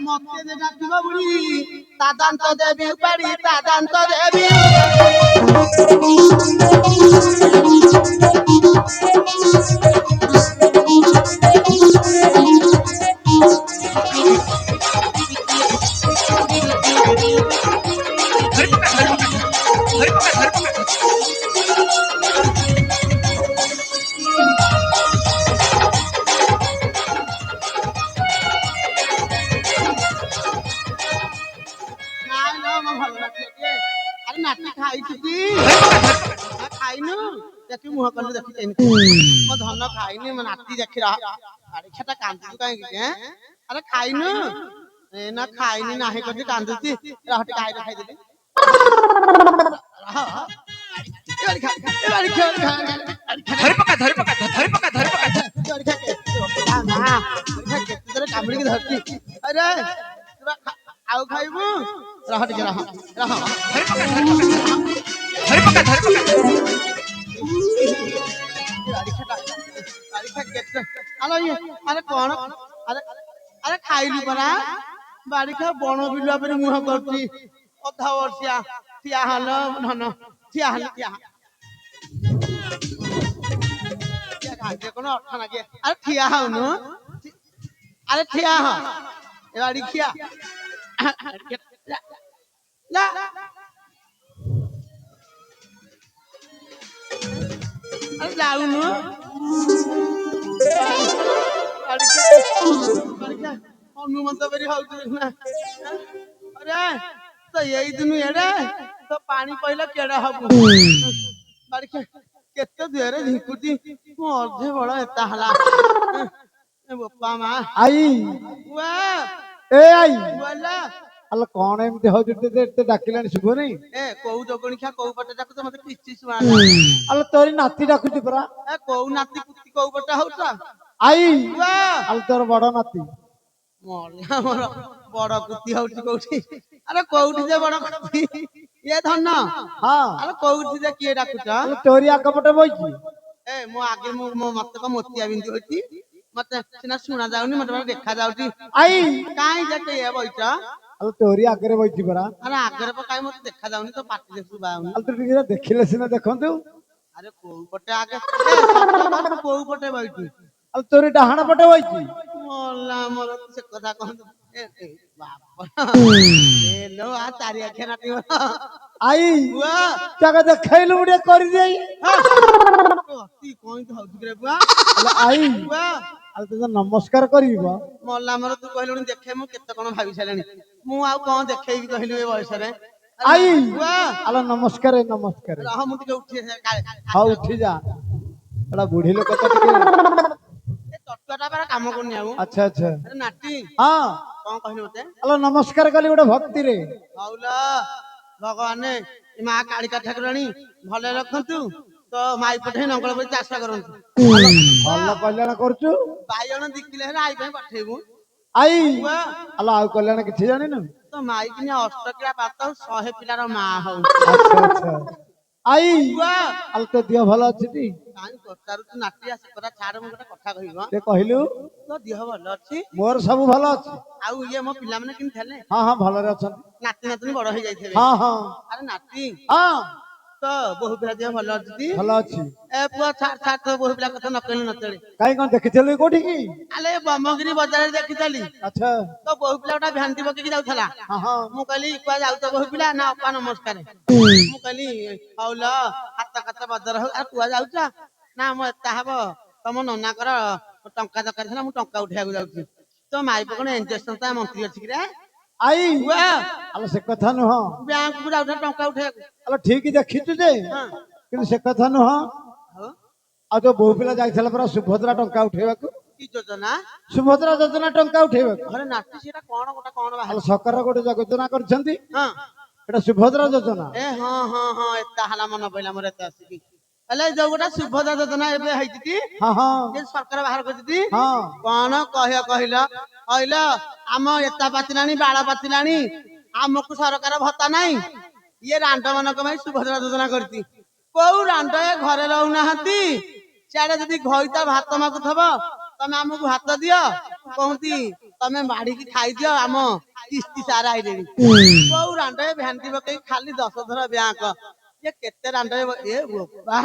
মতে যে ডাকিব বুড়ি তা দান্ত দেবী পাড়ি তা দান্ত দেবী আরে নাতি খাইছু কি খাইনু দেখি মুহ কলু দেখি মো ধন খাইনি মো নাতি দেখি আরে খেটা কান্দু কাই কি আরে খাইনু না খাইনি নাহি কদি কান্দুছি রহটি খাইরে খাই দেবি কামড়ি ধরছি আরে আউ খাইবু রহ টিকে রহ রহ আরে কোন আরে আরে খাইলু পরা বাড়ি খা বণ বিলুয়া পরে মুহ করছি অধা বর্ষিয়া থিয়া হল ধন থিয়া হল থিয়া খাইতে কোনো অর্থ নাকি আরে থিয়া হউনু আরে থিয়া হ এ বাড়ি খিয়া না আরে যাউনু অনুমন্ত বেরি হଉଛି না আরে তো এই দিନୁ ଏଡେ ତ ପାଣି ପଇଲା କେଡା ହବୁ ବାଡି କେତେ ଦେହରେ ଝିଙ୍କୁଛି ମୁଁ ଅଧେ ବଡ ଏତା ହେଲା ବୋପା ମା ଆଇ ୱା ଏ ଆଇ ବୋଲା ଆଲୋ କଣ ଏମିତି ହଉଛି ଏତେ ଡାକିଲାଣି ଶୁଭୁନି ଏ କୋଉ ଜଗଣିଖା କୋଉ ପଟେ ଡାକୁଛ ମତେ କିଛି ଶୁଣା ଆଲୋ ତୋରି ନାତି ଡାକୁଛି ପରା ଏ କୋଉ ନାତି କୁତି କୋଉ ପଟେ ହଉଛ ଆଇ ୱା ଆଲୋ ତୋର ବଡ ନାତି ମଲା ମୋର ବଡ କୁତି ହଉଛି କୋଉଠି ଆରେ କୋଉଠି ଯେ ବଡ କୁତି ଏ ଧନ ହଁ ଆରେ କୋଉଠି ଯେ କିଏ ଡାକୁଛ ଆଲୋ ତୋରି ଆଗପଟେ ବଇଛି ଏ ମୋ ଆଗେ ମୋ ମତେ କଣ ମୋତିଆ ବିନ୍ଧି ହଉଛି ମତେ ସିନା ଶୁଣା ଯାଉନି ମତେ ଦେଖା ଯାଉଛି ଆଇ କାଇଁ ଯେ କିଏ ବଇଛ ଆଲୋ ତୋରି ଆଗରେ ବଇଛି ପରା ଆରେ ଆଗରେ କାଇଁ ମତେ ଦେଖା ଯାଉନି ତ ପାଟି ଦେଖୁ ବାଉନି ଆଲୋ ତୁ ଟିକେ ଦେଖିଲେ ସିନା ଦେଖନ୍ତୁ ଆରେ କୋଉ ପଟେ ଆଗେ କୋଉ ପଟେ ବଇଛୁ ଆଲୋ ତୋରି ଡାହାଣ ପଟେ ବଇଛି ମଲା ମୋର ସେ କଥା କହନ୍ତୁ ବାପ लो आ तारी आखे नाटी आई बुआ क्या देखैलु मुडे करि देई ती कोइ तो हउती रे बुआ आई बुआ आल तो नमस्कार करिबो मल्ला मोर तू कहलुनी देखे मु केते कोन भाबी छलेनी मु आ कोन देखैबी कहलु ए बयस रे आई बुआ आल नमस्कार नमस्कार रह मु टिके उठी हां उठी जा एडा बुढी लोक त टिके ए तत्वटा पर काम करनी आउ अच्छा अच्छा अरे नाटी हां कोन कहलु मते आल नमस्कार कली गोटे भक्ति रे हौला भगवान मा कालिका ठाकुरानी भले रखंतु तो माई पठे नंगल पर चाष करंतु भल कल्याण करछु बायण दिकिले हे आई पे पठेबु आई आल आ कल्याण किछि जानि न तो माई किने अष्टकिला पात 100 पिलार मा हौ अच्छा अच्छा आई आल तो दियो भल अछि ती काई पचारु तू नाटी आसे करा छाड़ मु गोटा कथा कहिबो ते कहिलु तो दियो भल अछि मोर सब भल अछि आउ ये मो पिला माने किन थले हां हां भल रे अछन नाती नातनी बड़ हो जाई थेबे हां हां अरे नाती हां तो बहु पिला दियो भल अछि भल अछि ए पुआ छाड़ छाड़ तो बहु पिला कथा न कहले न चले काई कोन देखिथलु कोठी की आले बमगिरी बाजार देखितली अच्छा तो बहु पिलाटा भ्यान्ति बके जाउथला हां हां मु कहली कुआ जाउ तो बहु पिला ना अपा नमस्कार मु कहली हौला हाथ कथा बदर हो आ कुआ जाउचा ना मो एता हबो तम नना कर टंका दरकार छला मु टंका उठैया जाउची तो माई पकन इंजेक्शन ता मंत्री अछि रे आई कुआ आलो से कथा न हो बैंक को जाउथा टंका उठैया आलो ठीक देखितु जे हां किंतु से कथा न हो हो आ तो बहु पिला जाइथला पर सुभद्रा टंका उठेबा को की योजना सुभद्रा योजना टंका उठेबा अरे नाटी सेटा कोन गोटा कोन बाहर आलो सरकार गोटे योजना करछंती हां एटा सुभद्रा योजना ए हां हां हां एता हला मन पइला मोर एता आसी अले जो गोटा सुभद्रा योजना एबे हैती हां हां जे सरकार बाहर करती हां कोन कहिला कहला आम एता पातिलानी बाळा पातिलानी हमकु सरकार भत्ता नाही ये रांड मनक में सुभद्रा योजना करती कोउ रांड ए घरे रहू नाहंती चाडे जदी घइता भात मागु थबो तमे हमकु भात दियो कहंती ତମେ ମାଡିକି ଖାଇଦିଅ ଆମ କିସ୍ତି ସାରା ଆଇଲେଣି କୋଉ ରାଣ୍ଡ ଭେଣ୍ଡି ପକେଇ ଖାଲି 10 ଥର ବ୍ୟାଙ୍କ ये केते रांडे ए बोपा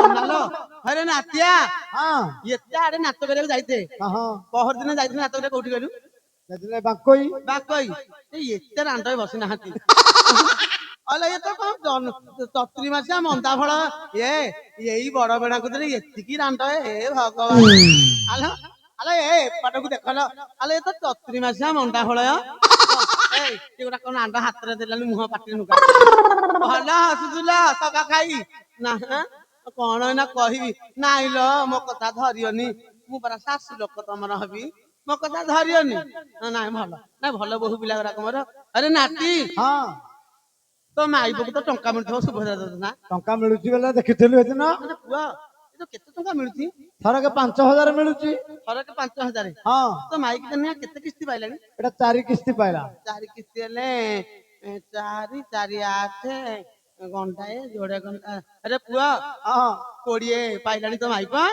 अनालो अरे नातिया हां एते आडे नाच करे जाइते हां पहर दिन जाइते नाच करे कोठी गलु जदले बाकोई बाकई ए एते रांडे बसी नाहती अले ये तो कोन चतुरी मासिया मंदा फळ ए एई बड़ बेडा कुदरे एतिकी रांडे ए भगवान आलो आले ए पटकु देखलो आले ये तो चतुरी मासिया मंदा फळ ए ते गोटा कोन आंडा हाथ रे देलानी मुह पाटी नुका भला हसुला सगा खाई ना कौन ना कहबी नाई लो मो कथा धरियनी मु परा सासु लोक तमर हबी मो कथा धरियनी नाई भल नाई भल बहु पिला गरा कमर अरे नाती हां तो माई बकु तो टंका मिलथो सुभद्रा ना टंका मिलुची बेला देखिथिलु हेदिन अरे पुआ ए तो केते टंका मिलुची थरके 5000 मिलुची थरके 5000 हां तो माई की तनिया केते किस्ती पाइलानी एटा 4 किस्ती पाइला 4 किस्ती हेले 4 4 8 घंटाए जोड़े घंटा अरे पुआ हां 20 पाइलानी तो माई पा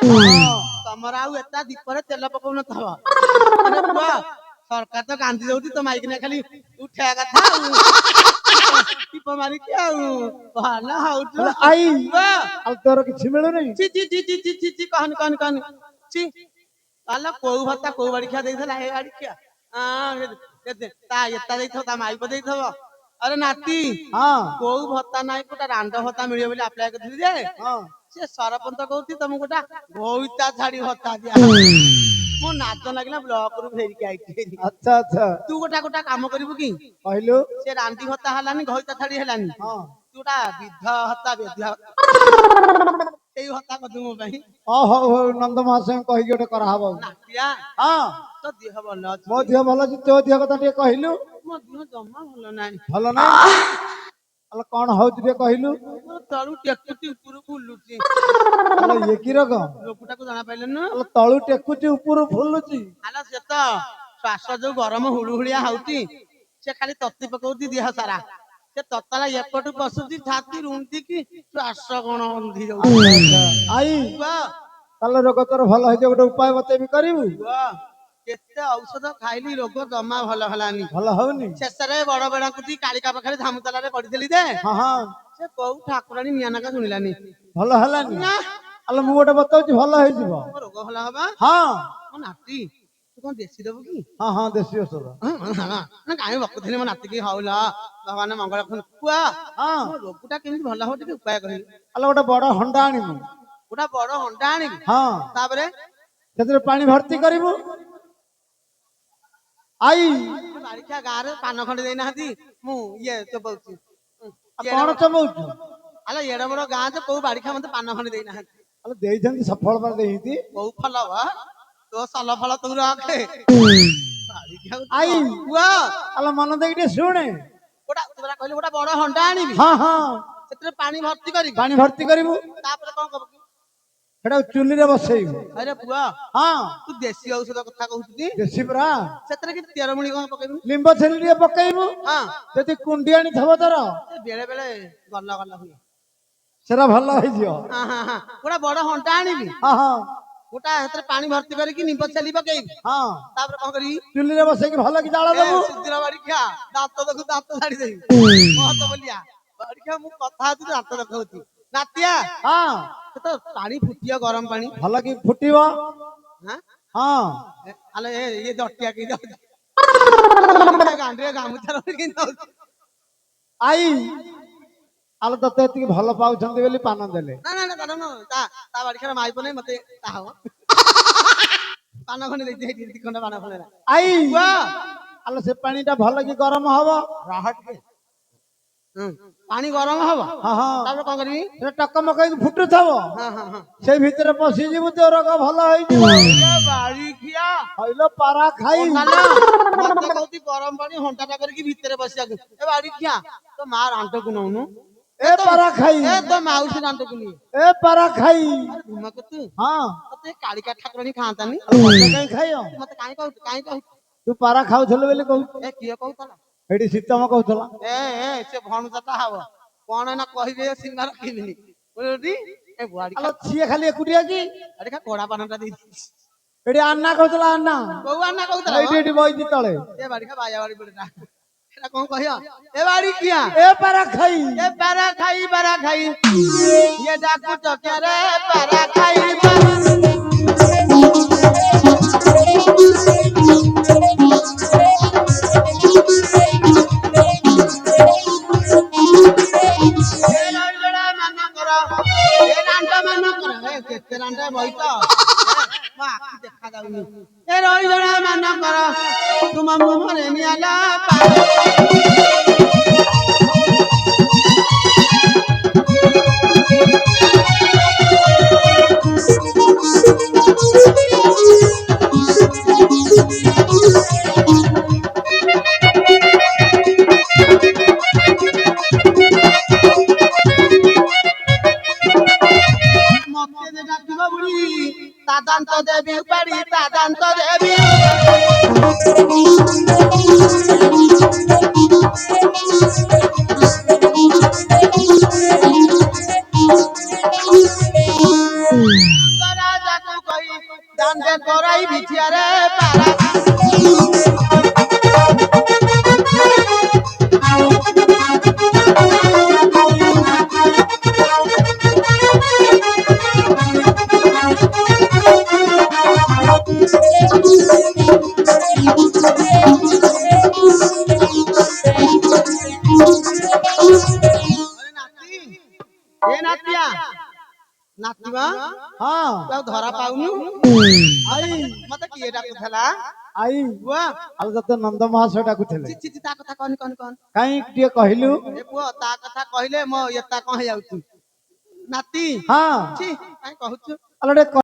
तमर आउ एता दीपरे तेल पकौ न थवा अरे पुआ सरकार तो कांदी दउती तो माई के खाली उठा कथा टिप मारी के आउ भाला हाउ आई पुआ आल तोर किछि मिलु नै ची ची ची ची ची ची कहन ची आला कोउ भत्ता कोउ बाड़ी खा देइथला हे बाड़ी खा हां ता एता देइथो ता माई प देइथो अरे नाती हां कोउ भत्ता नाई कोटा रांड भत्ता मिलियो बोली अप्लाई करथि जे हां से सरपंच कहउती तुम गोटा भौइता झाड़ी भत्ता दिया मो नाच लागिला ब्लॉक रु फेरी के आइती अच्छा अच्छा तू गोटा गोटा काम करिवु की कहलु से रांडी भत्ता हलानी घइता झाड़ी हलानी हां तू गोटा विध हत्ता बेध्या एई हत्ता कदु मो भाई ओ हो हो नंद महाशय कहि गोटे करा हबो नातिया हां तो देह भल अछि मो दिह भल अछि तो दिह कथा टे कहलु मो देह जम्मा भल नाही भल नै अल कोन होउछ टे कहलु मो तळु टेकुटी ऊपर बुलुची अल ये की रक लोकटा को जाना पाइले न अल तळु टेकुची ऊपर फुलुची आला से तो श्वास जो गरम हुळुहुळिया हाउती से खाली तत्ती पकौती देह सारा से ततला एपटु पसुती छाती रुंती की श्वास कोन अंधी जाउ आई वाह ताल रोग तोर भल हे गोटे उपाय बतेबी करिवु वाह केते औषध खाइली रोग जम्मा भल हलानी भल होउनी शेषरे बड़ बड़ा कुती कालिका पाखरे धामुतलारे पडिदेली दे हां हां से कोउ ठाकुरानी मियानाका सुनिलानी भल हलानी अल मु गोटे बताउची भल हे जिवो रोग हला हबा हां मो नाती तू कोन देसी देबु की हां हां देसी औषध ना काई बकुथिनी मो नाती की हौला भगवान मंगल रखन कुआ हां मो रोगटा केमि भल हो टिके उपाय कहिली अल गोटे बड़ हंडा आनिमु गोटा बड़ हंडा आनिबी हां तापरे सेतरे पानी भर्ती करिवु आई बारिखा गारे पान खंडे देई नाहती मु ये चबौची कोन चबौची आला एडा बड़ गां जे को बारिखा मते पान खंडे देई नाहती अल देइछंती सफल पर देइती को फल वा तो सल फल तू रखे बारिखा आई वाह अल मन देई टे सुने गोटा तोरा कहली गोटा बड़ हंडा आनिबी हां हां सेतरे पानी भर्ती करी पानी भर्ती करिवु तापरे कोन करबू हेडा चुली रे बसैबु अरे बुआ हां तू देसी औषध कथा कहउती देसी ब्रा सेतरे कि तेरमुणी कोन पकेबू लिंब छेली रे पकैबु हां जति कुंडियानी थबो तोर बेले बेले गल्ला गल्ला हुई सेरा भल हे जियो हां हां हां गोटा बड़ हंडा आनिबी हां हां गोटा हेतरे पानी भर्ती करी कि निंब छेली पकेबी हां तापरे कोन करी चुली रे बसै कि भल कि जाळ देबु सिद्धिरा बाड़ी खा दांत देखु दांत झाड़ी देबी महत बोलिया बाड़ी खा मु कथा तू दांत देखौती नातिया हां तो पानी फुटिया गरम पानी भल कि फुटिबो हां हां आले ये दटिया की जाउ गांडे गामुछा रखी जाउ आई आल तते एतिकी भल पाउछंती बोली पान देले ना ना ना ना ता बाड़ी खा माई पने मते ता हो पान खने देती हेती खंडा पान खने आई वाह आल से पानीटा भल कि गरम हबो राहत के पानी गरम हबो हां हां तापर कोन करबी से टक मकई फुटुथबो हां हां हां से भीतर पसी जिवु तो रोग भल होई जिवो बाड़ी खिया हइलो पारा खाई नाना मते कहती गरम पानी हंटाटा करके भीतर बसिया ए बाड़ी खिया तो मार आंटो को नउनु ए पारा खाई ए तो माउसी आंटो को लिए ए पारा खाई मक तू हां तते कालिका ठाकुरानी खातानी मते काई खाइयो मते काई कहू तू पारा खाउथले बोली कहू ए किए कहूतला एडी सीतम कहउथला ए से भणुजाता हबो कोन ना कहिबे सिंगा रखिबिनी बोलती ए बुआड़ी आलो छिए खाली एकुटिया की अरे खा कोड़ा पानटा दे ଏଠି ଆନ୍ନା କହୁଥିଲା ଆନ୍ନା କୋଉ ଆନା କହୁଥିଲା ଏଇଠି ଏଠି ବଇଛି ତଳେ ଏ ବାଡି ଖା ବାୟା ବାଡି ପଡିଲା ଏଟା କଣ କହିବ ଏ ବାଡି କିଆ ଏ ପାରା ଖାଇ ଏ ପାରା ଖାଇ ଇଏ ଡାକୁ ଚକେରେ ପାରା ଖାଇ ଏ ରଇଜଡା ମାନଙ୍କର ଏ ରାଣ୍ଡ ମାନଙ୍କର ଏ କେତେ ରାଣ୍ଡ ବଇତ ମୋ ଆଖି ଦେଖା ଯାଉନି ଏ ରଇଜଡା ମାନଙ୍କର ତୁମ ମୁହଁରେ ନିଆଲା ମତେ ଯେ ଡାକିବ ବୁଢୀ ତା ଦାନ୍ତ ଦେବି ଉପାଡି ତା ଦାନ୍ତ ଦେବି ରାଜାକୁ କହି ଦାଣ୍ଡେ କରାଇ ବିଛିଆରେ ପାରା ନାତି ଏ ନାତିଆ ନାତିବା ହଁ ତୁ ଆଉ ଧରା ପାଉନୁ ଆଇ ମତେ କିଏ ଡାକୁଥିଲା ଆଇ ପୁଅ ଆଉ ତତେ ନନ୍ଦ ମହାଶୟ ଡାକୁଥିଲେ ଛି ଛି ତା କଥା କହନି କହନି କହନି କାହିଁ ଟିକେ କହିଲୁ ଏ ପୁଅ ତା କଥା କହିଲେ ମୋ ଏତା କଣ ହେଇଯାଉଛୁ ନାତି ହଁ ଛି କାଇଁ କହୁଛୁ ଆଲୋ ଟିକେ